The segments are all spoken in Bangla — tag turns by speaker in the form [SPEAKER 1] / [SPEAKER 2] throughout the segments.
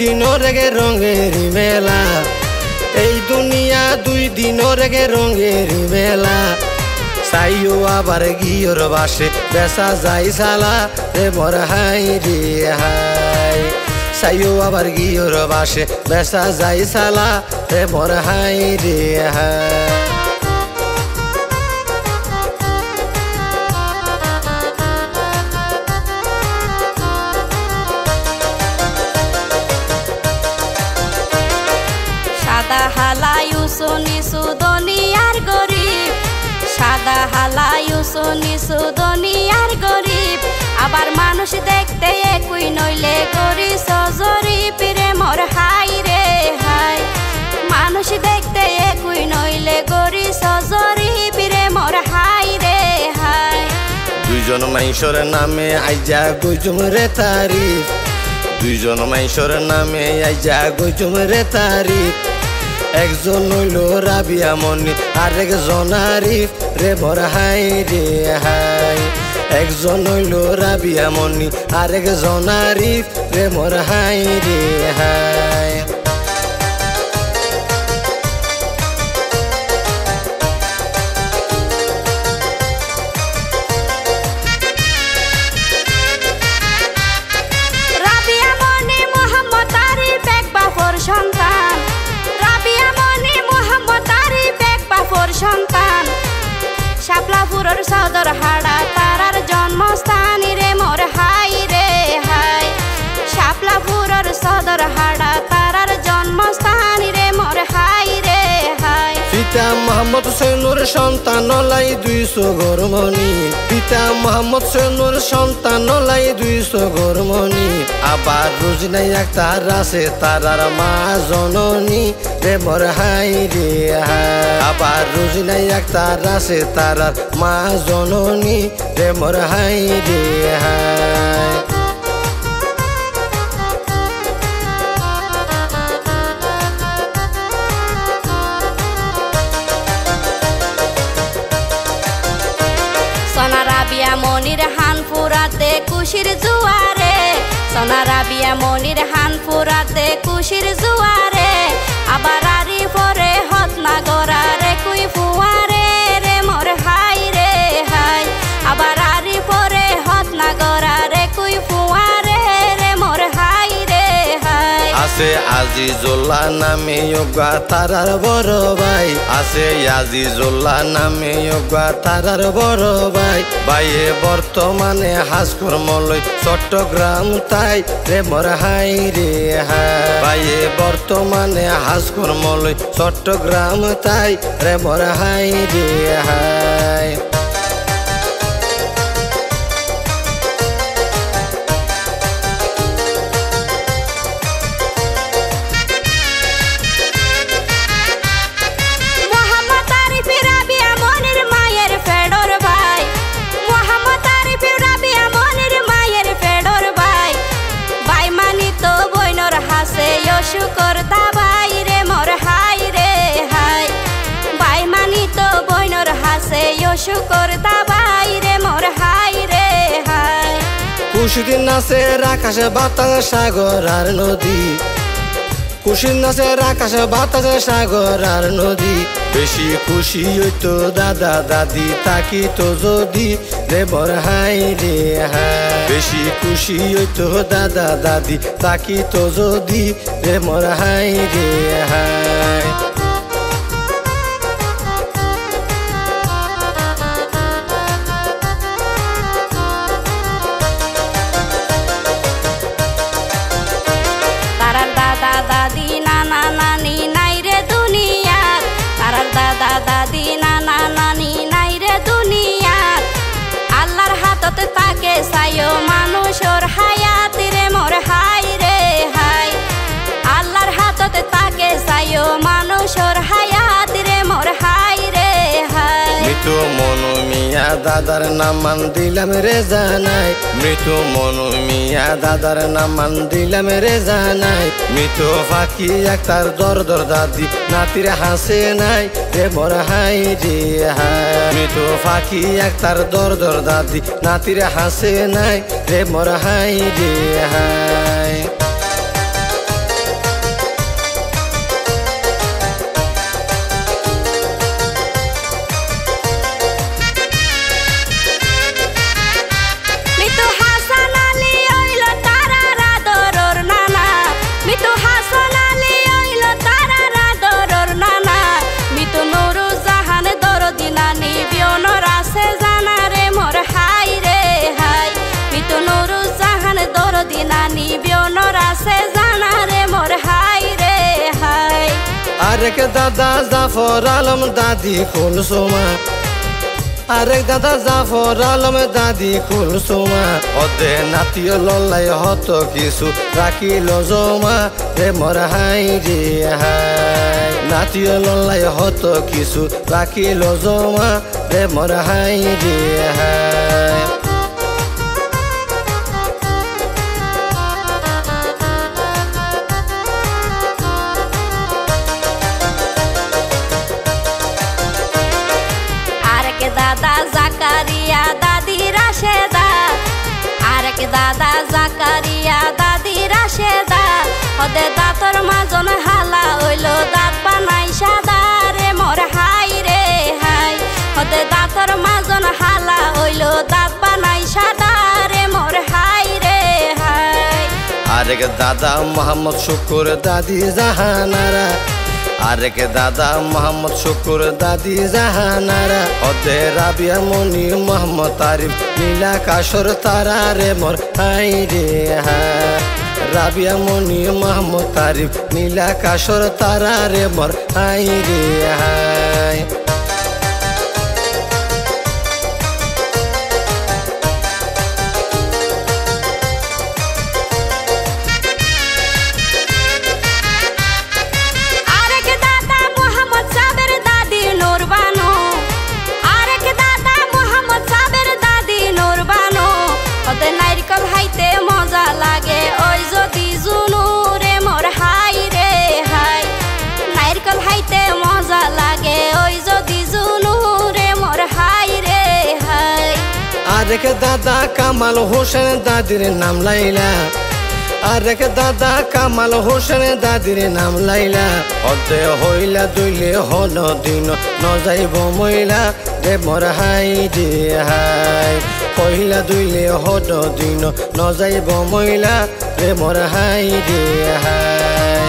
[SPEAKER 1] দিনের গে রঙের মেলা, এই দুনিয়া 2 দিনের গে রঙের মেলা। চাইও আবার গিয়র বাসে বেসা যাই সালা রে মোর হাই রে হাই। চাইও আবার গিয়র বাসে বেসা যাই সালা রে মোর হাই রে হাই।
[SPEAKER 2] সাদা হালাই উঁচু নিচু দুনিয়ার গরিব, সাদা হালাই উঁচু নিচু দুনিয়ার গরিব। আবার মানুষ দেখতে একই নইলে করিস জরিপ রে মোর হাই রে হাই। মানুষ দেখতে একই নইলে করিস জরিপ রে মোর হাই রে হাই।
[SPEAKER 1] দুইজন মাইশর নামে আইজা গইজুম রে তারিফ, দুইজন মাইশর নামে আইজা গইজুম রে তারিফ। একজন হইল রাবিয়া মনি আরেকজন আরিফ রে মোর হাই রে হাই। একজন হইল রাবিয়া মনি আরেকজন আরিফ রে মোর হাই রে হাই।
[SPEAKER 2] রাবিয়া মনি মোহাম্মদ আরিফ এক বাপর সন্তান, রাবিয়া মনি মোহাম্মদ আরিফ এক বাপর সন্তান। শাপলাপুরের সদর হাড়া তারার জন্মস্থান রে মোর হাই রে হাই। শাপলাপুরের সদর হাড়া তারার জন্মস্থান রে মোর হাই রে হাই।
[SPEAKER 1] পিতা মোহাম্মদ হুসেনুর সন্তান লাই 200 গরমনি, পিতা মোহাম্মদ হুসেনুর সন্তান লাই 200 গরমনি। আবার রোজনাই আক্তার আছে তারার মা জননী রে মোর হাই রে হাই। আবার রোজনাই আক্তার আছে তারার মা জননী রে মোর হাই রে হাই।
[SPEAKER 2] সোনা রাবিয়া মনির হানপুরাতে কুশির জুয়ারে, সোনা রাবিয়া মনির হানপুরাতে কুশির জুয়ারে। আবার আরি পরে হতনা গড়ারে কুই ফুয়ারে রে মোর হাই রে হাই। আবার আরি পরে হতনা গড়ারে কুই ফুয়ারে রে মোর হাই রে হাই।
[SPEAKER 1] আছে আজিজুল্লাহ নামে যোগা তারার বড় ভাই, আছে আজিজুল্লাহ নামে যোগা তারার বড় ভাই। ভাইয়ে বর্তমানে হাজকর্ম লই চট্টগ্রাম তাই রে মোর হাই রে হাই। ভাইয়ে বর্তমানে হাজকর্ম লই চট্টগ্রাম তাই রে মোর হাই রে হাই।
[SPEAKER 2] শুকর দাবাই রে মোর হাই রে হাই। বাই মানি তো বইনর হাসে শুকর দাবাই রে মোর হাই রে হাই।
[SPEAKER 1] খুশির নাচের আকাশে বাতাস সাগর আর নদী, খুশির নাচের আকাশে বাতাস সাগর আর নদী। বেশি খুশি হইতো দাদা দাদি তাকিতো যদি রে মোর হাই রে হাই। বেশি খুশি হইতো দাদা দাদি তাকিতো যদি রে মোর হাই রে হাই।
[SPEAKER 2] তারার দাদা দাদি নানা নানি নাই রে দুনিয়ার, তারার দাদা দাদি নানা নানি নাই রে দুনিয়ার। আল্লাহর হাততে তাকে চাইও মানুষের হায়াত রে মোর হাই রে হাই। আল্লাহর হাততে তাকে চাইও মানুষের হায়াত রে মোর হাই রে হাই।
[SPEAKER 1] মৃত্যু মনু মিয়া দাদার নামান দিলাম রে জানাই, মৃত্যু মনু মিয়া দাদার নামান দিলাম রে জানাই। মৃত্যু ফাঁকি একটার দর দর দাদি নাতির হাসে নাই রে মোর হাই রে হাই। মৃত্যু ফাঁকি একটার দর দর দাদি নাতির হাসে নাই রে মোর হাই রে হাই। আরেক দাদা জাফর আলম দাদি কুলসুমা আরেক দাদা জাফর আলম দাদি কুলসুমা ওদের নাতিও লল্লাই হত কিছু রাখিল জমা রে মোর হাই রে হাই নাতিও লল্লাই হত কিছু রাখিল জমা রে মোর হাই রে হাই
[SPEAKER 2] দাদা জাকারিয়া দাদি রাশেদা আরেক দাদা জাকারিয়া দাদি রাশেদা ওদের দাঁতর মাজন হালা হইল দাঁত বানাই সাদা রে মোর হাই রে হাই ওদের দাঁতর মাজন হালা হইল দাঁত বানাই সাদা রে মোর হাই রে হাই
[SPEAKER 1] আরেক দাদা মোহাম্মদ শুকুর দাদি জাহানারা আরেক দাদা মোহাম্মদ শুকুর দাদি জাহানারা ওদের রাবিয়া মনি মোহাম্মদ আরিফ নীলা কাশর তারা রে মোর হাই রে হাই রাবিয়া মনি মোহাম্মদ আরিফ নীলা কাশর তারা রে মোর হাই রে হাই
[SPEAKER 2] নারিকল হাইতে মজা লাগে ওই যদি জুনু রে মোর হাই রে হাই নারিকল হাইতে মজা লাগে ওই যদি জুনু রে মোর হাই রে হাই
[SPEAKER 1] আরেক দাদা কামাল হোসেন দাদির নাম লাইলা আরেক দাদা কামাল হোসেন দাদির নাম লাইলা ওতে হইলা দুইলে হন দিন ন যাইব মইলা রে মোর হাই রে হাই কহিলা দুইলে হন দিন ন যাইব মইলা রে মোর হাই রে হাই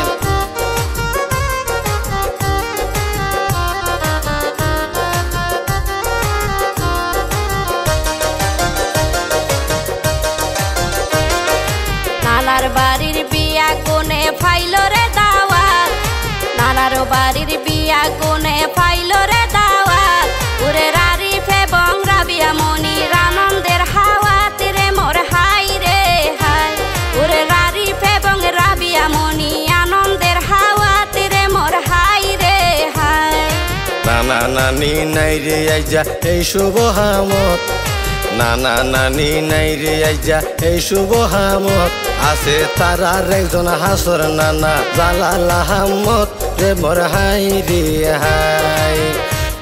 [SPEAKER 2] নানার বাড়ির বিয়া কোনে ফাইল রে দাওয়াত নানার বাড়ির বিয়া কোনে ফাইল রে দাওয়াত ওরে আরিফ এবং রাবিয়া মনির আনন্দের হাওয়াত রে মোর হাই রে হাই ওরে আরিফ এবং রাবিয়া মনি আনন্দের হাওয়াত রে মোর হাই রে হাই
[SPEAKER 1] নানা নানি নাই রে আইজা এই শুভ হামত নানা নানি নাই রে আইজা এই শুভ হামত আছে তারার একজন হাসর নানা জালাল আহমদ রে মোর হাই রে হাই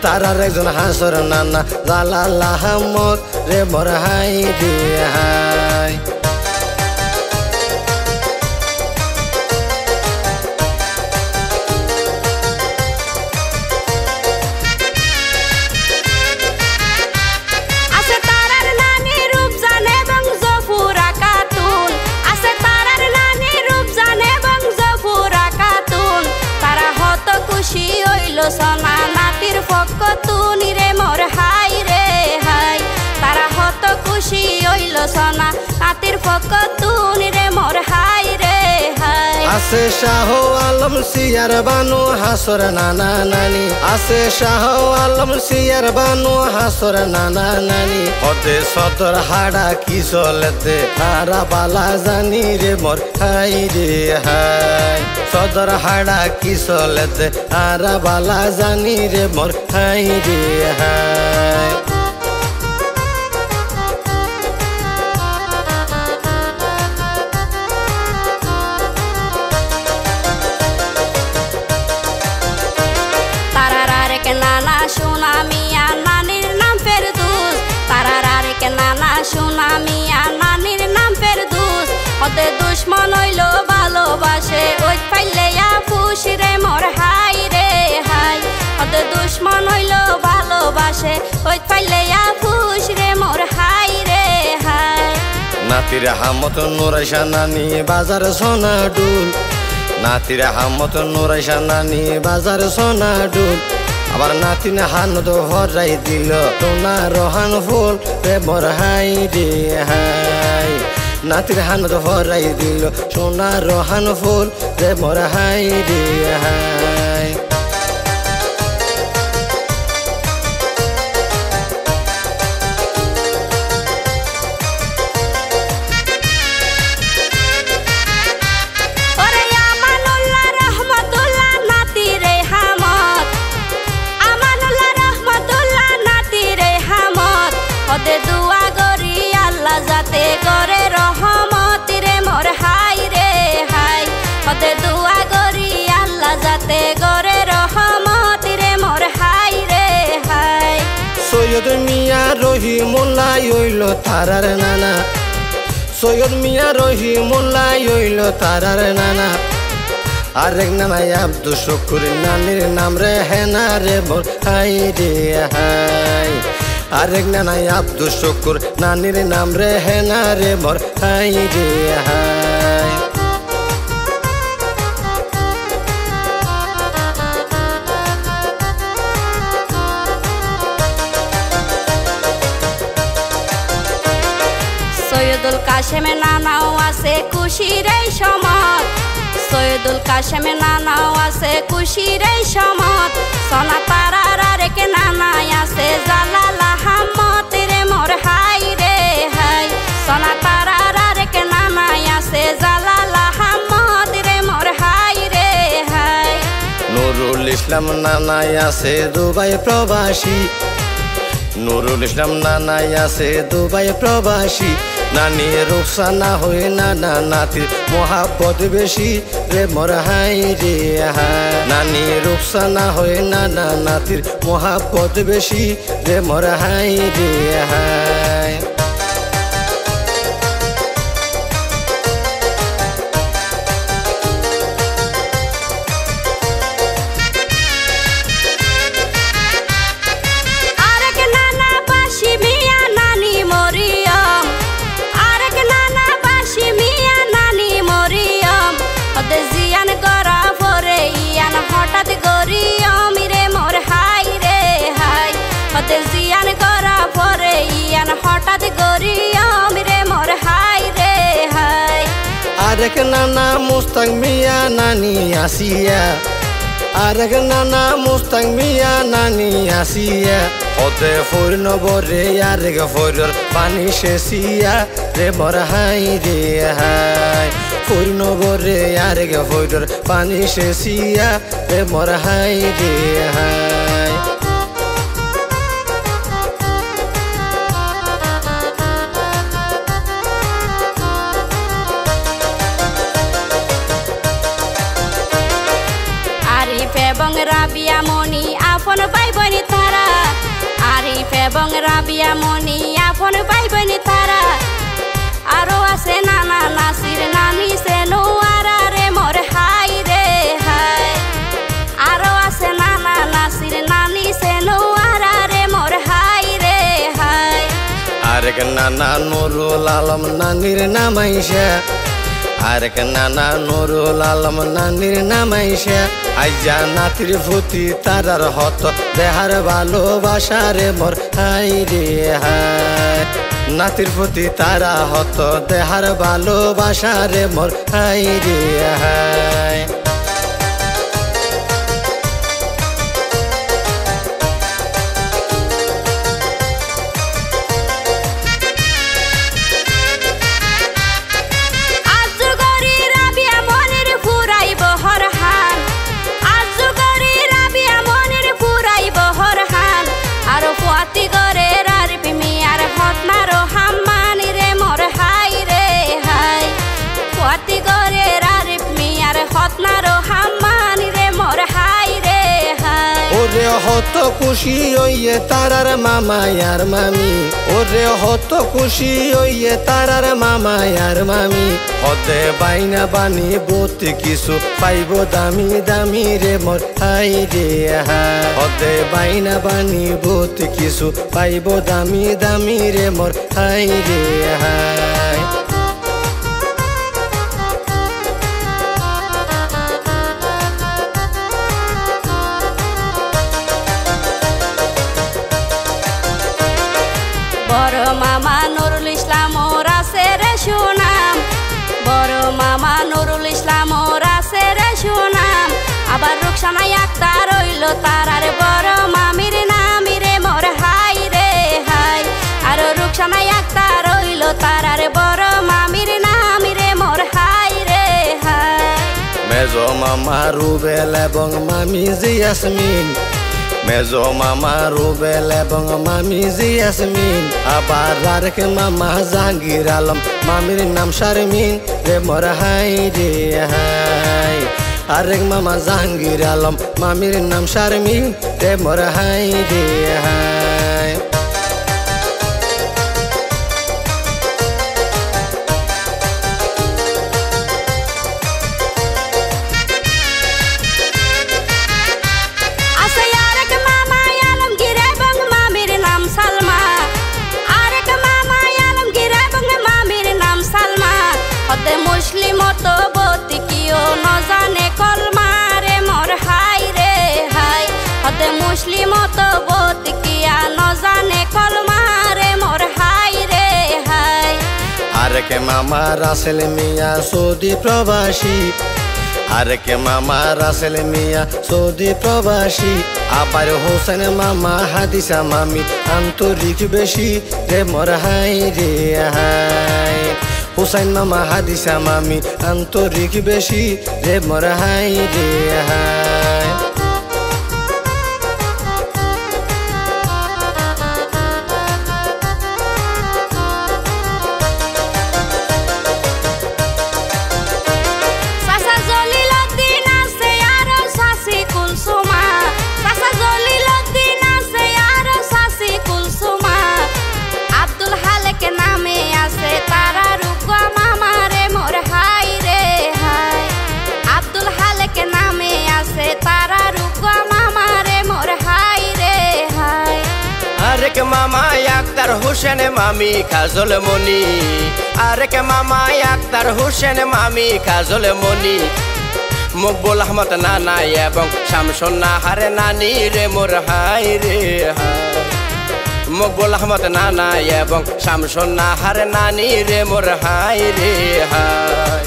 [SPEAKER 1] তারার একজন হাসর নানা জালাল আহমদ রে মোর হাই রে হাই
[SPEAKER 2] সোনা নাতির পক্ষ তুনি রে মোর হাই রে হাই তারা হত খুশি হইল সোনা নাতির পক্ষ তুনি রে মোর হাই রে হাই
[SPEAKER 1] আছে শাহ আলম সিয়ার বানু হাসর নানা নানি আছে শাহ আলম সিয়ার বানু হাসর নানা নানি ওতে সদর হাড়া কি চলেতে তারা বালা জানি রে মোর হাই রে হাই সদর হাড়া কি চলেতে তারা বালা জানি রে মোর হাই রে হাই
[SPEAKER 2] নানা সোনা মিয়া নানির নাম ফেরদৌস তারার আরেক নানা সোনা মিয়া নানির নাম ফেরদৌস ওদের দুশ্মন হইল ভালোবাসে ওই পাইলে আপুস রে মোর হাই রে হাই ওদের দুশ্মন হইল ভালোবাসে ওই পাইলে আপুস রে মোর হাই রে হাই
[SPEAKER 1] নাতির হামত নুরাইশা নানি বাজার সোনা ডুল নাতির হামত নুরাইশা নানি বাজার সোনা ডুল আবার নাতিন হানত হরাই দিল টোনা রহান ফুল রে মোর হাই রে হাই নাতির হানত হরাই দিল সোনা রহান ফুল রে মোর হাই রে হাই তারার নানা সৈয়দ মিয়া রহিমুল্লাহ হইল তারার নানা আরেক নানা আব্দুল শুকুর নানির নাম রে হেনা রে মোর হাই রে হাই আরেক নানা আব্দুল শুকুর নানির নাম রে হেনা রে মোর হাই রে হাই
[SPEAKER 2] সৈয়দুল কাশেমের নানাও আছে খুশির এই সমত সৈয়দুল কাশেমের নানাও আছে খুশির এই সমত সোনা পাড়ার আরেক নানাই আছে জালাল আহমদ রে মোর হাই রে হাই সোনা পাড়ার আরেক নানাই আছে জালাল আহমদ রে মোর হাই রে হাই
[SPEAKER 1] নুরুল ইসলাম নানাই আছে দুবাই প্রবাসী নুরুল ইসলাম নানাই আছে দুবাই প্রবাসী নানি রুকসানা হয়ে নানা নাতির মোহাব্বত বেশি রে মোর হাই রে হাই নানি রুকসানা হয়ে নানা নাতির মোহাব্বত বেশি রে মোর হাই রে হাই
[SPEAKER 2] হঠাৎ গরিয়ম রে মোর হাই রে হাই হতে জিয়ান করা পরে ইয়ান হঠাৎ গরিয়ম রে মোর হাই রে হাই
[SPEAKER 1] আরেক নানা মুস্তাক মিয়া নানি আসিয়া আরেক নানা মুস্তাক মিয়া নানি আসিয়া হতে ফুরন বরে আরেক ফুরর পানি শেষিয়া রে মোর হাই রে হাই ফুরন বরে আরেক ফুরর পানি শেষিয়া রে মোর হাই রে হাই
[SPEAKER 2] আরিফ এবং রাবিয়া মনি আপন ভাই বোন তারা আরিফ এবং রাবিয়া মনি আপন ভাই বোন তারা আরো আছে নানা নাসির নানি সেনোয়ারা রে মোর হাই রে হাই আরো আছে নানা নাসির নানি সেনোয়ারা রে মোর হাই রে হাই
[SPEAKER 1] আরেক নানা নুরুল আলম নানির নামাইশা আরেক নানা নুরুল আলম নানির নামাইশা আইজা নাতির ফুতি তারার হত দেহার ভালোবাসা রে মোর হাই রে হাই নাতির ফুতি তারা হত দেহার ভালোবাসা রে মোর হাই রে হাই ওরে হত খুশি হইয়ে তারার মামা আর মামি ওরে হত খুশি হইয়ে তারার মামা আর মামি হতে বাইনা বানি বতি কিছু পাইব দামি দামি রে মোর হাই রে হাই হতে বাইনা বানি বতি কিছু পাইব দামি দামি রে মোর হাই রে হাই
[SPEAKER 2] বড় মামা নুরুল ইসলাম ওর আছে রে সুনাম বড় মামা নুরুল ইসলাম ওর আছে রে সুনাম আবার রুকসানা আক্তার রইল তারার বড় মামির নাম রে মোর হাই রে হাই আর রুকসানা আক্তার রইল তারার বড় মামির নাম রে মোর হাই রে হাই
[SPEAKER 1] মেজো মামা রুবেল এবং মামি জিয়াসমিন মেজো মামা রুবেল এবং মামি জিয়াসমিন আবার আরেক মামা জাহাঙ্গীর আলম মামির নাম শারমিন রে মোর হাই রে হাই আরেক মামা জাহাঙ্গীর আলম মামির নাম শারমিন রে মোর হাই রে হাই
[SPEAKER 2] মুসলিম তো বোধ কিয়া ন জানে কলমারে মোর হাই রে হাই।
[SPEAKER 1] আরেক মামা রাসেল মিয়া সৌদি প্রবাসী, আরেক মামা রাসেল মিয়া সৌদি প্রবাসী। আবার হোসেন মামা হাদিসা মামি আন্তরিক বেশি রে মোর হাই রে হাই। হুসাইন মামা হাদিসা মামি আন্তরিক বেশি রে মোর হাই রে হাই।
[SPEAKER 3] আরেক মামা আক্তার হোসেন মামি কাজল মনি, আরেক মামা আক্তার হোসেন মামি কাজল মনি। মকবুল আহমদ নানা এবং শামসুন নাহার নানি রে মোর হাই রে হাই। মকবুল আহমদ নানা এবং শামসুন নাহার নানি রে মোর হাই রে হাই।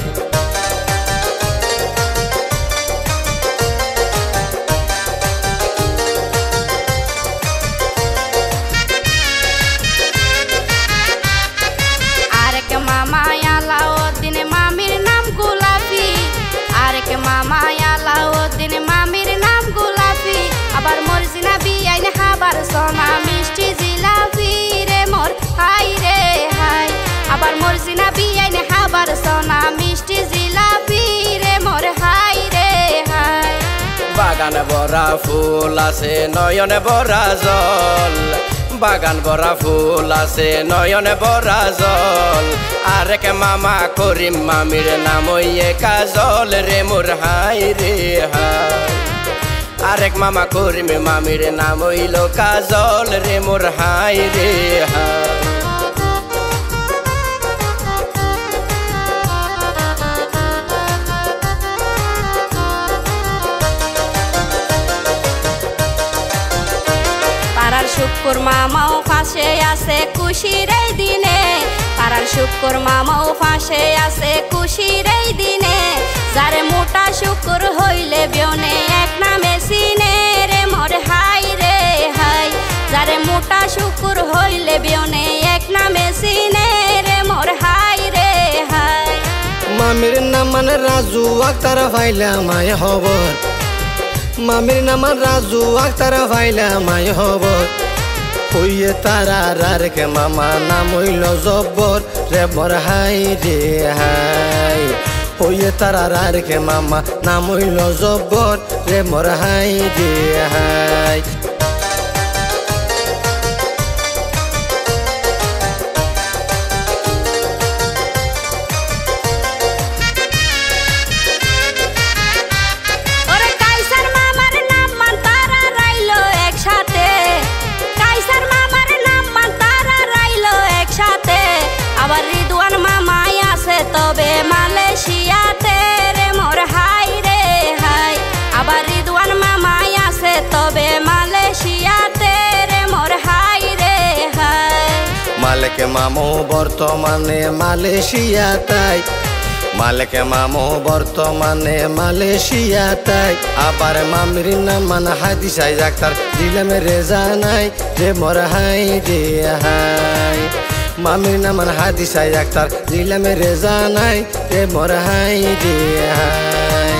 [SPEAKER 2] মামা আলাউদ্দিন মামির নাম গোলাপি, আবার মরজিনা বিয়াইন হাবার সোনা মিষ্টি জিলাপি রে মোর হাই রে হাই। আবার মরজিনা বিয়াইন হাবার সোনা মিষ্টি জিলাপি রে মোর হাই রে হাই।
[SPEAKER 3] বাগান ভরা ফুল আছে নয়নে ভরা জল, বাগান ভরা ফুল আছে নয়নে ভরা জল। আরেক মামা করিম মামির নাম ইয়ে কাজল রে মোর হাই রে হাই। আরেক মামা করিম মামির নাম হইল কাজল রে মোর হাই রে হাই।
[SPEAKER 2] শুক্র মামাও ফাঁসে আছে খুশির এই দিনে, পাড়ার শুক্র মামাও ফাঁসে আছে খুশির এই দিনে। যারে মোটা শুক্র হইলে বিয়নে এক নামে সিনে রে মোর হাই রে হাই। যারে মোটা শুক্র হইলে বিয়নে এক নামে সিনে রে মোর হাই রে হাই।
[SPEAKER 1] মামির নাম মানে রাজু আক্তার ফাইলা মায় হবর, মামির নাম রাজু আক্তার ফাইলা মায় হবর। হইয়ে তারা রারকে মামা নাম হইল জব্বর রে মোর হাই রে হাই। হইয়ে তারা রারকে মামা নাম হইল জব্বর রে মোর হাই রে হাই।
[SPEAKER 2] আবার রিদওয়ান মামাই আছে তবে মালয়েশিয়াতে রে মোর হাই রে হাই। আবার রিদওয়ান মামাই আছে তবে মালয়েশিয়াতে রে মোর হাই রে হাই।
[SPEAKER 1] মালিক মামু বর্তমানে মালয়েশিয়াতাই, মালিক মামু বর্তমানে মালয়েশিয়াতাই। আবার মামির নাম মানে হাদিসা আক্তার দিলাম রেজা নাই রে মোর হাই রে হাই। মামির নাম হাদিসা আক্তার দিলাম রেজা নাই রে মোর হাই রে হাই।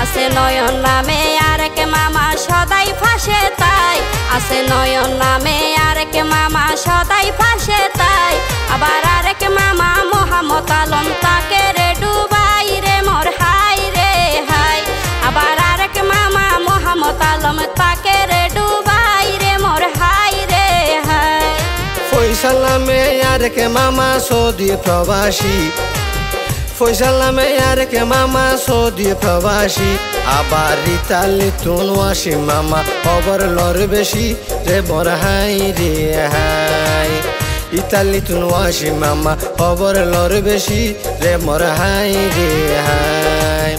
[SPEAKER 2] আছে নয়ন নামে আরেক মামা সদাই ফাঁসে তাই, আছে নয়ন নামে আরেক মামা সদাই ফাঁসে তাই। আবার আরেক মামা মোহাম্মদ আলম তাকে রে ডুবাই রে মোর হাই রে হাই। আবার আরেক মামা মোহাম্মদ আলম তাকে রে ডুবাই রে মোর হাই রে হাই।
[SPEAKER 1] ফয়সাল নামে আরেক মামা সৌদি প্রবাসী, ফয়সাল নামে আরেক মামা সৌদি প্রবাসী। আবার রিতালি তুনওয়াসি মামা খবর লর বেশি রে মোর হাই রে হাই। ইতালি তুন ওয়াসি মামা খবর লর বেশি রে মোর হাই রে হাই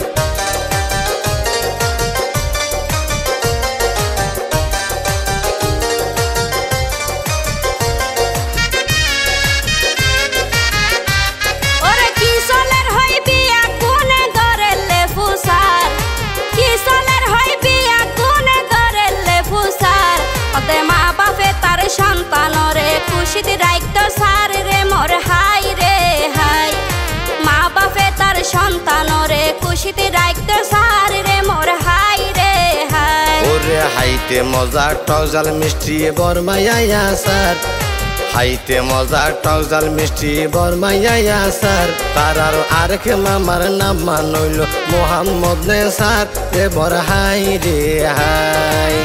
[SPEAKER 2] সন্তানরে খুশিতে রাখতো সার রে মোর হাই রে হাই মা বাপে তার সন্তানরে খুশিতে রাখতো সার রে মোর হাই রে হাই
[SPEAKER 1] ওরে হাইতে মজা টকজাল মিষ্টি বরমাইয়া সার হাইতে মজা টকজাল মিষ্টি বরমাইয়া সার তার আরেক মামার নাম মানইল মোহাম্মদ নে সার রে মোর হাই রে হাই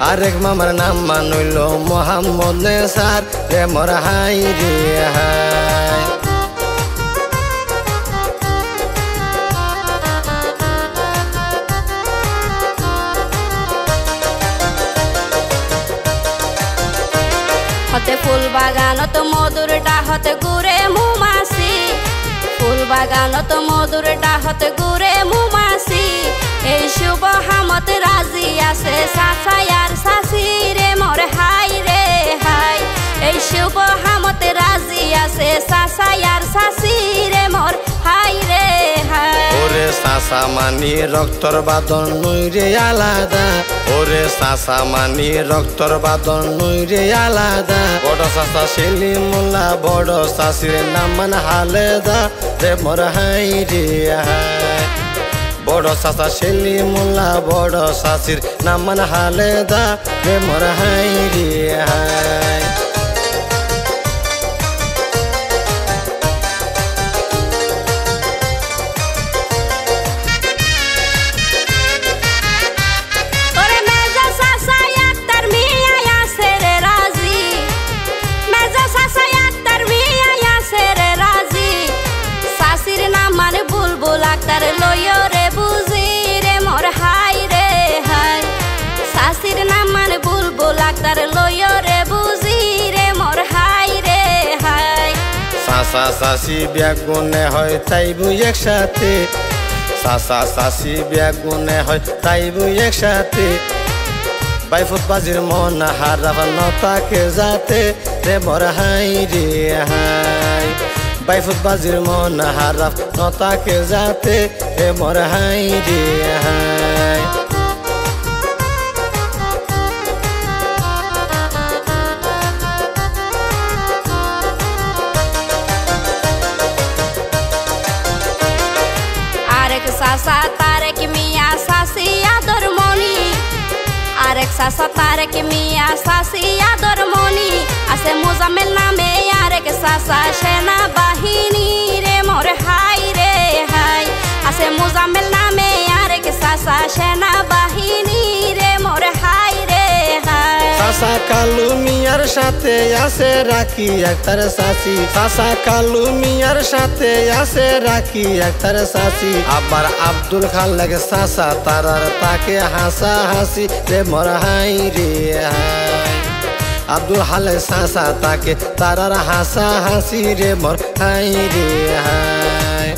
[SPEAKER 1] আরেক মামার নাম মানইল মোহাম্মদ নে সার রে মোর হাই রে হাই
[SPEAKER 2] হতে ফুল বাগানত মধুর ডাহত ঘুরে মুমাসি ফুল বাগানত মধুর ডাহত ঘুরে মুমাসি এই শুভ হামত রাজি আছে সাসাই আর সাসি রে মোর হাই রে হাই এই শুভ হামত রাজি আছে সাসাই আর সাসি রে মোর হাই রে হাই
[SPEAKER 1] ওরে সাসা মানি রক্তর বাদন নই রে আলাদা ওরে সাসা মানি রক্তর বাদন নই রে আলাদা বড় সাসা সেলিমুল্লাহ বড় সাসির নাম মান হালেদা রে মোর হাই রে হাই বড় সাসা সেলিমুল্লাহ বড় সাসির নাম মান হালেদা রে মোর হাই রে হাই
[SPEAKER 2] ডাক্তার লইও রে বুঝি রে মোর হাই রে হাই শাশির নাম মানে বুলবুল ডাক্তার লইও রে বুঝি রে মোর হাই রে হাই
[SPEAKER 1] সাসা সাসি ব্যাগুনে হয় তাইবু একসাথে সাসা সাসি ব্যাগুনে হয় তাইবু একসাথে বাইফুত বাজির মন হারাফ নতাকে যাতে রে মোর হাই রে হাই বাইফুত বাজির মন হারাফ নতাকে যাতে রে মোর হাই রে হাই
[SPEAKER 2] আরেক সাসা তারেক মিয়া সাসি আদর মনি আরেক সাসা তারেক মিয়া সাসি আদর মনি আছে মুজাম্মেল নামে আরেক সাসা সেনা বাহিনী রে মোর হাই রে হাই আছে মুজাম্মেল নামে আরেক সাসা সেনা বাহিনী রে মোর হাই রে হাই
[SPEAKER 1] সাসা কালু মিয়ার সাথে আছে রাখি একতার সাসি সাসা কালু মিয়ার সাথে আছে রাখি একতার সাসি আবার আব্দুল খান লাগে সাসা তারার তাকে হাসা হাসি রে মোর হাই রে হাই আব্দুল হালে সাসা তাকে তারার হাসা হাসি রে মোর হাই রে হাই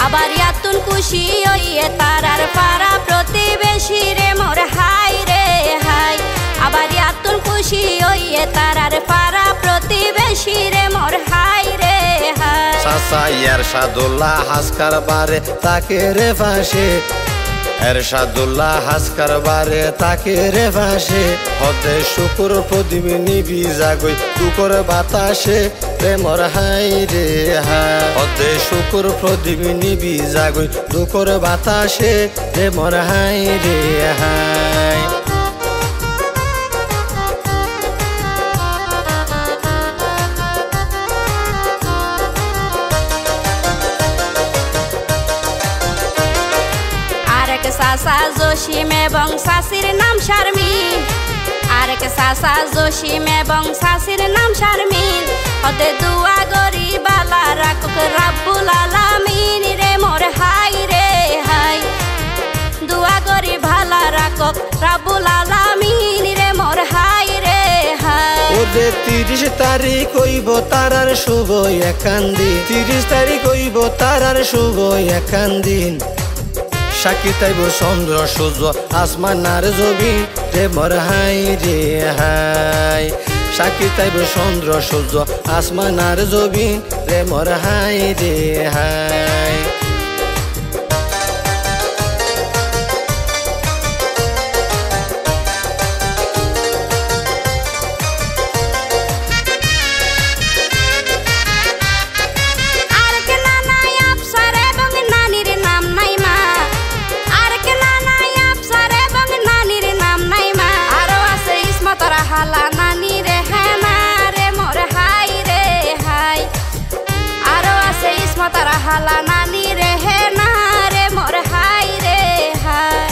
[SPEAKER 2] আবার ইয়াতুন খুশি হইয়ে তারার পাড়া প্রতিবেশী রে মোর হাই রে হাই আবার ইয়াতুন খুশি হইয়ে তারার পাড়া প্রতিবেশী রে মোর হাই রে হাই
[SPEAKER 1] সাসা এরশাদুল্লাহ হাসকার বারে তাকে রে ফাঁসে এরশাদুল্লাহ হাসকার বারে তাকে রে ফাঁসে হতে শুকুর প্রদীপ নিবি জাগই দুকর বাতাসে রে মোর হাই রে হাই হতে শুকুর প্রদীপ নিবি জাগই দুকর বাতাসে রে মোর হাই রে হাই
[SPEAKER 2] চাচা জসিম এবং চাচির নাম শারমিন, আরেক চাচা জসিম এবং চাচির নাম শারমিন। হতে দুয়া গরি বালা রাখুক রাব্বুল আলামিন রে মোর হাই রে হাই। দুয়া গরি ভালা রাখুক রাব্বুল আলামিন রে মোর হাই রে হাই।
[SPEAKER 1] ওরে 30 তারিখ হইব তারার শুভ একান দিন, 30 তারিখ হইব তারার শুভ একান দিন। সাক্ষী তাইব চন্দ্র সূর্য আসমান আর জমিন রে মোর হাই রে হাই। সাক্ষী তাইব চন্দ্র সূর্য আসমান আর জমিন রে মোর হাই রে হাই।
[SPEAKER 2] হালা নানি রে হেমা রে মোর হাই রে হাই। আরো আছে ইসমতার হালা নানি রে হেনা রে মোর হাই রে হাই।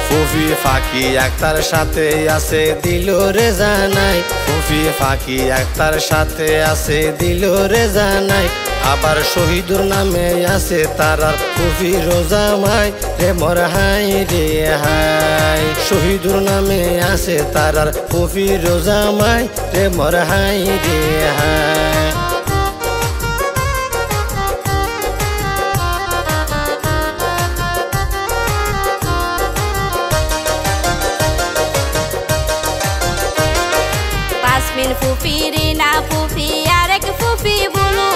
[SPEAKER 1] ফুফি ফাঁকি একটার সাথে আছে দিল রে জানাই, ফুফি ফাঁকি একটার সাথে আছে দিল রে জানাই। আবার শহীদুর নামে আছে তারার ফুফি রোজামাই রে মোর হাই রে হাই। শহীদুর নামে আছে তারার ফুফি রোজামাই রে মোর হাই রে হাই।
[SPEAKER 2] তাসমিন ফুফি রিনা ফুফি আরেক ফুফি বুলু,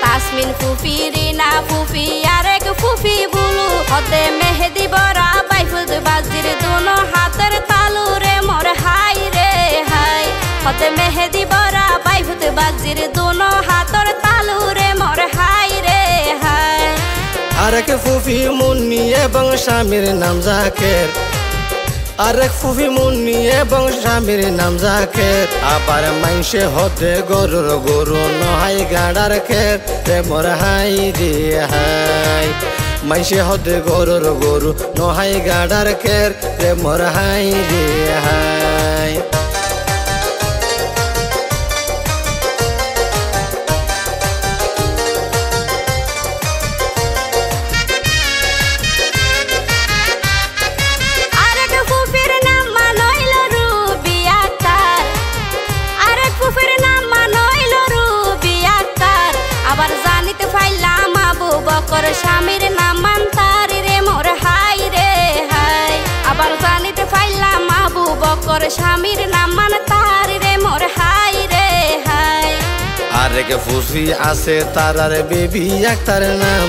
[SPEAKER 2] তাসমিন ফুফি রিনা ফুফি আরেক ফুফি বুলু। হতে মেহেদি বরা বাইফুদ বাজির দুনো হাতের তালু রে মোর হাই রে হাই। হতে মেহেদি বরা বাইফুদ বাজির দুনো হাতের তালু রে মোর হাই রে হাই।
[SPEAKER 1] আরেক ফুফি মুন্নি এবং স্বামীর নাম জাকের, আরেক ফুফি মুন্নি এবং স্বামীর নাম জাকের। আবার মাইসে হতে গরুর গরু নহাই গাড়ার খের রে মোর হাই রে হাই। মাইসে হতে গরুর গরু নহাই গাড়ার খের রে মোর হাই রে হাই।
[SPEAKER 2] স্বামীর নাম মান্তারি রে মোর হাই রে হাই। আবার জানিতে পাইলাম আবু বকর স্বামীর নাম মান্তারি রে মোর হাই রে হাই।
[SPEAKER 1] আরেক ফুফি আছে তারার বেবি একটার নাম,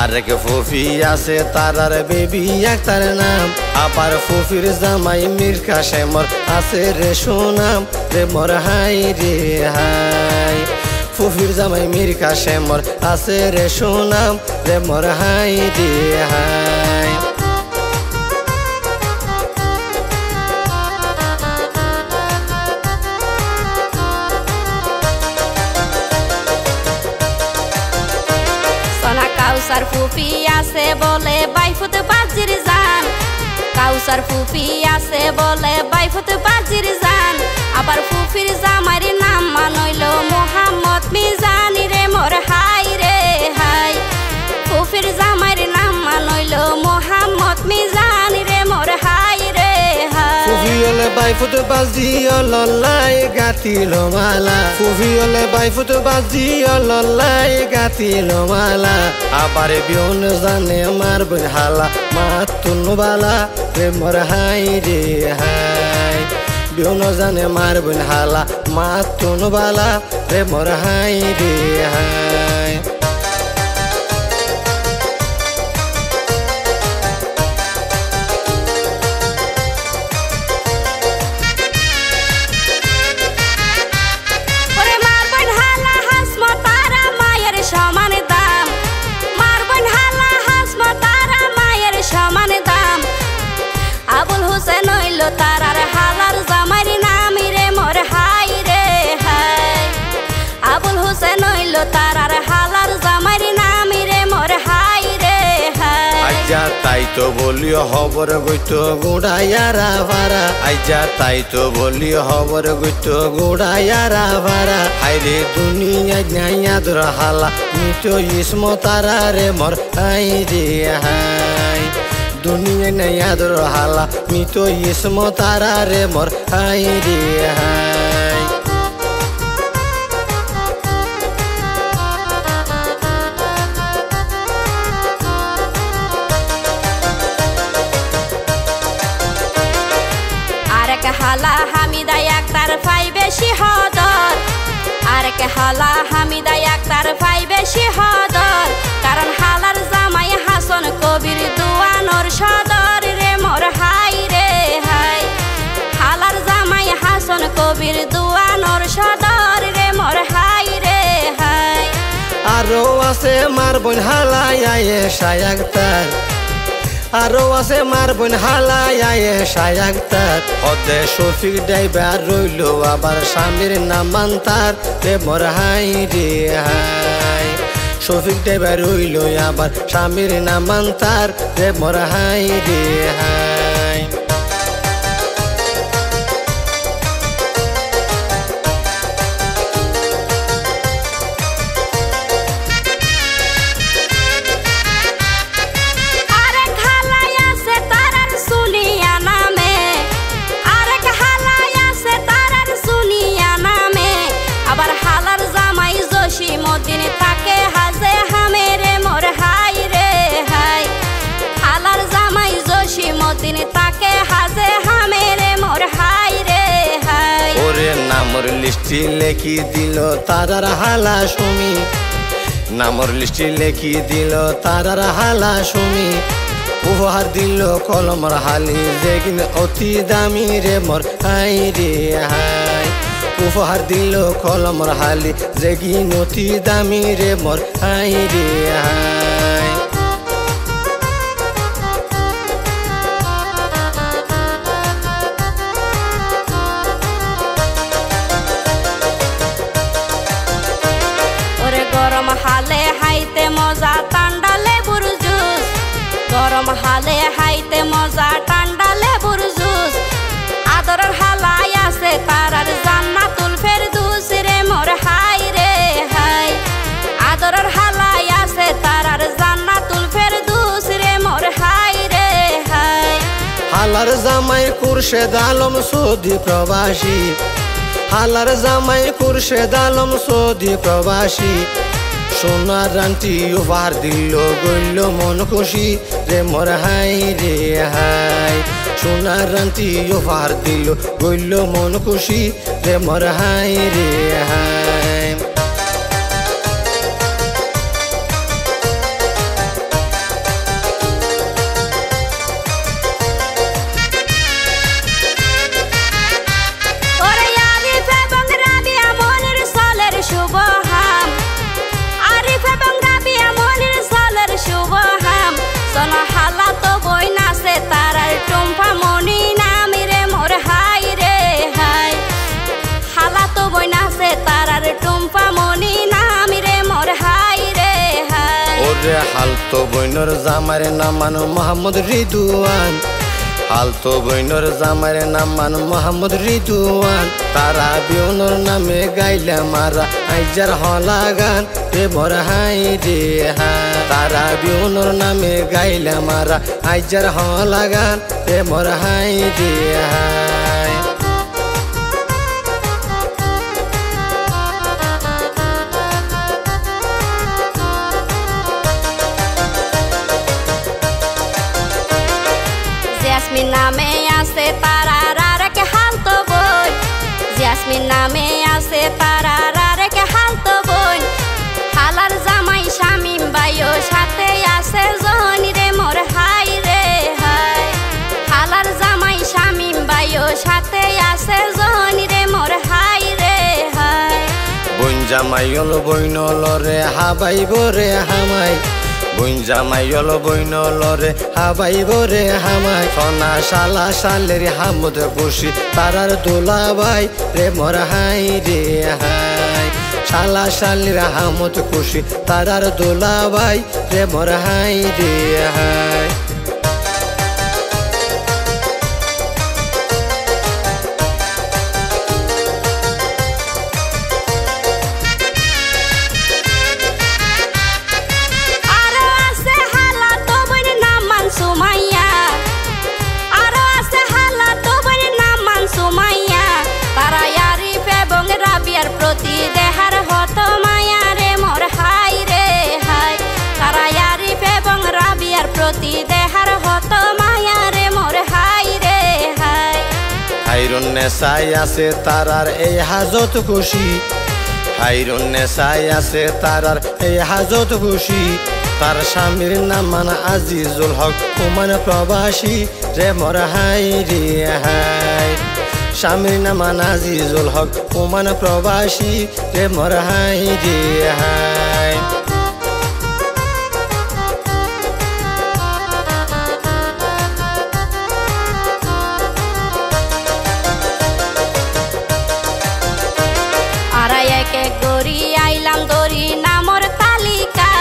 [SPEAKER 1] আরেক ফুফি আছে তারার বেবি একটার নাম। আবার ফুফির জামাই মীর কাশেমর আছে রে সুনাম রে মোর হাই রে হাই। ফুফির জামাই মীর কাশেমর আছে রে সুনাম রে মোর হাই রে হাই।
[SPEAKER 2] সোনা কাউসার ফুফি আছে বলে বাইফুত বাজির জান, কাউসার ফুফি আছে বলে বাইফুত বাজির জান। আবার ফুফির জামাইর নাম মানইল মোহাম্মদ মিজানি রে মোর হাই রে হাই। ফুফির জামাইর নাম মানইল মোহাম্মদ মিজানি রে মোর হাই রে হাই।
[SPEAKER 1] ফুফি হলে বাইফুত বাজি অল্লাই গাতিল মালা, ফুফি হলে বাইফুত বাজি অল্লাই গাতিল মালা। আবার বিউন জানে মারবেন হালা মাতুন বালা রে মোর হাই রে হাই। বিউন জানে মারবেন হালা মাতুন বালা রে মোর হাই রে হাই।
[SPEAKER 2] তারার হালার জামাইর নাম রে মোর হাই রে হাই। আবুল হোসেন হইল তারার হালার জামাইর নাম রে মোর হাই রে হাই।
[SPEAKER 1] আজ্জা তাই তো বলিও হবর গইতো গুড়াইয়ারা ভাড়া আইজা তাই তো বলিও হবর গইতো গুড়াইয়ারা ভাড়া হাইরে দুনিয়ায় নাইয়া দর হালা মিটো ইসমতারা রে মোর হাইরে হাই দুনিয়ায় নাইয়া দর হালা মিটো ইসমতারা রে মোর হাইরে হাই
[SPEAKER 2] আরেক হালা হামিদা একতার ফাই বেশি হদর আরেক হালা হামিদা একতার ফাই বেশি হদর কারণ হালার জামাই হাসন কবির দুয়ানোর সদর রে মোর হাই রে হাই হালার জামাই হাসন কবির দুয়ানোর সদর রে মোর হাই রে হাই
[SPEAKER 1] আরো আছে মার বোন হালাই আয়েশা একতার আরো আছে মার বোন হালাই আয়েশা একতার ওদে শফিক ড্রাইভার রইল আবার স্বামীর নাম মান্তার রে মোর হাই রে হাই শফিক ড্রাইভার রইল আবার স্বামীর নাম মান্তার রে মোর হাই রে হাই নামর লিস্টি লেখি দিল তারার হালা সুমি নামর লিস্টি লেখি দিল তারার হালা সুমি উপহার দিল কলমর হালি যেগিন অতি দামি রে মোর হাই রে হাই উপহার দিল কলমর হালি যেগিন অতি দামি রে মোর হাই রে হাই
[SPEAKER 2] গরম হালে হাইতে মজা ঠান্ডা লেবুর জুস গরম হালে হাইতে মজা ঠান্ডা লেবুর জুস আদরের হালাই আছে তারার জান্নাতুল ফেরদৌস রে মোর হাই রে হাই আদরের হালাই আছে তারার জান্নাতুল ফেরদৌস রে মোর হাই রে হাই
[SPEAKER 1] হালার জামাই খুরশেদ আলম সৌদি প্রবাসী হালার জামাই খুরশেদ আলম সৌদি প্রবাসী সোনার রান্টি উপহার দিল গইল মন খুশি রে মোর হাই রে হাই সোনার রান্টি উপহার দিল গইল মন খুশি রে মোর হাই রে হাই হালতো বইনর জামার নাম মান মোহাম্মদ রিদুয়ান হালতো বইনর জামার নাম মান মোহাম্মদ রিদুয়ান তারা বিউনর নামে গাইলা মারা আইজার হলা গান রে মোর হাই রে হাই তারা বিউনর নামে গাইলা মারা আইজার হলা গান রে মোর হাই রে হাই
[SPEAKER 2] জেসমিন নামে আছে তারার আরেক হালতো বোন জেসমিন নামে আছে তারার আরেক হালতো বোন হালার জামাই শামিম ভাইও সাথে আছে জনি রে মোর হাই রে হাই হালার জামাই শামিম ভাইও সাথে আছে জনি রে মোর হাই রে হাই
[SPEAKER 1] বোন জামাই হলো বইনল রে হাবাইব রে হামাই বোন জামাই হলো বইনল রে হাবাইব রে হামাই সোনা শালা শালের হামদ খুশি তারার দোলা ভাই রে মোর হাই রে হাই শালা শালের হামদ খুশি তারার দোলা ভাই রে মোর হাই রে হাই নেশাই আছে তারার এই হাজত খুশি, হাইরুন নেশাই আছে তারার এই হাজত খুশি। তার স্বামীর নাম মানে আজিজুল হক ওমান প্রবাসী রে মোর হাই রে হাই। স্বামীর নাম মানে আজিজুল হক ওমান প্রবাসী রে মোর হাই রে হাই।
[SPEAKER 2] গড়ি আইলাম দড়ি নামর তালিকা,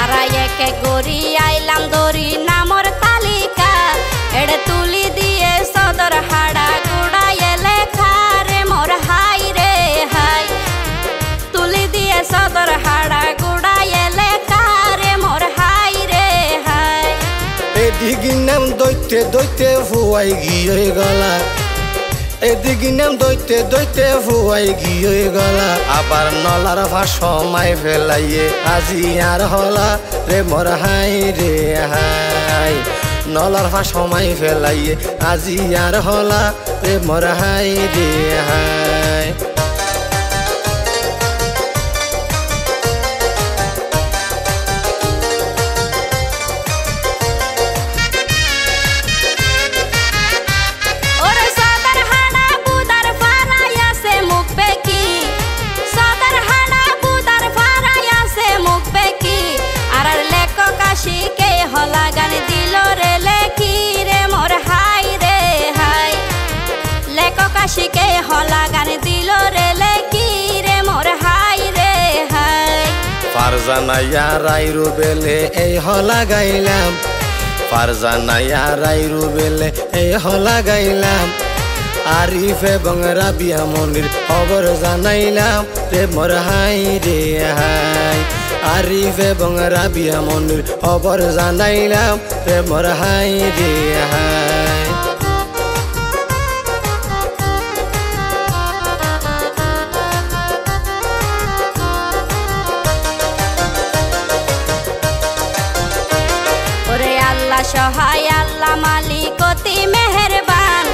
[SPEAKER 2] আড়াই একে গড়ি আইলাম দড়ি নামর তালিকা। এড়ে তুলি দিয়ে সদর হাড়া গুড়াইয়ে লেখা রে মোর হাই রে হাই। তুলি দিয়ে সদর হাড়া গুড়াইয়ে লেখা রে মোর হাই রে হাই।
[SPEAKER 1] এদিকে নাম দৈতে দৈতে ফুয়াই গিয়ে গলা, এদিকে নাম দৈতে দৈতে ফুয়াই গিয়ে গলা। আবার নলার ভাষমায় ফেলাইয়ে আজি আর হলা রে মোর হাই রে হাই। নলার ভাষমায় ফেলাইয়ে আজি আর হলা রে মোর হাই রে হাই।
[SPEAKER 2] শিকে হলা গান দিল রে লেখি রে মোর হাই রে হাই। লেখক শিকে হলা গান দিল রে লেখি রে মোর হাই রে হাই।
[SPEAKER 1] ফারজানাইয়া রাইরু বেলে এই হলা গাইলাম, ফারজানাইয়া রাইরু বেলে এই হলা গাইলাম। আরিফ এবং রাবিয়া মনির খবর জানাইলাম রে মোর হাই রে হাই। আরিফ এবং রাবিয়া মনির খবর জানাইলাম রে মোর হাই রে হাই।
[SPEAKER 2] ওরে আল্লাহ সহায় আল্লাহ মালিক অতি মেহেরবান,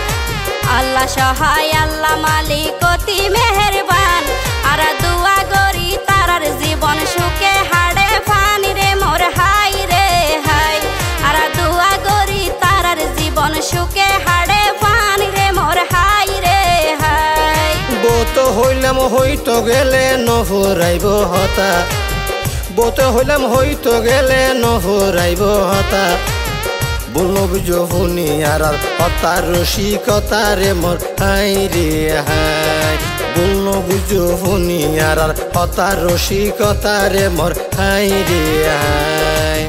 [SPEAKER 2] আল্লাহ সহায় আল্লাহ মালিক অতি মেহেরবান। আর দুয়া গরি তারার জীবন সুখে হাড়ে ফানি রে মোর হাই রে হাই। আর দুয়া গরি তারার জীবন সুখে হাড়ে ফানি রে মোর হাই রে হাই।
[SPEAKER 1] বত হইলাম হইতো গেলে নফুরাইব হতা, বত হইলাম হইতো গেলে নফুরাইব হতা। বুলব জহুনি আর হতার রসিকতা রে মোর হাই রে হাই। বুলব জহুনি আর হতার রসিকতা রে মোর হাই রে হাই।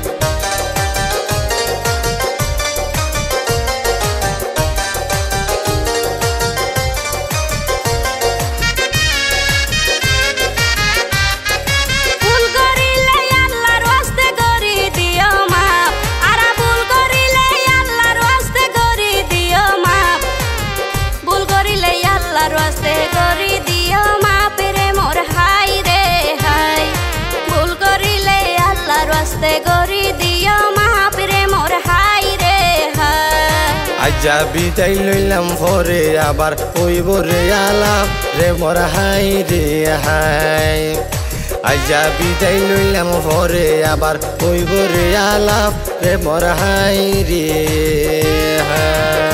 [SPEAKER 1] আজ্জা বিদায় লইলাম পরে আবার হইব রে আলাপ রে মোর হাই রে হাই। আজ্জা বিদায় লইলাম পরে আবার হইব রে আলাপ রে মোর হাই রে হাই।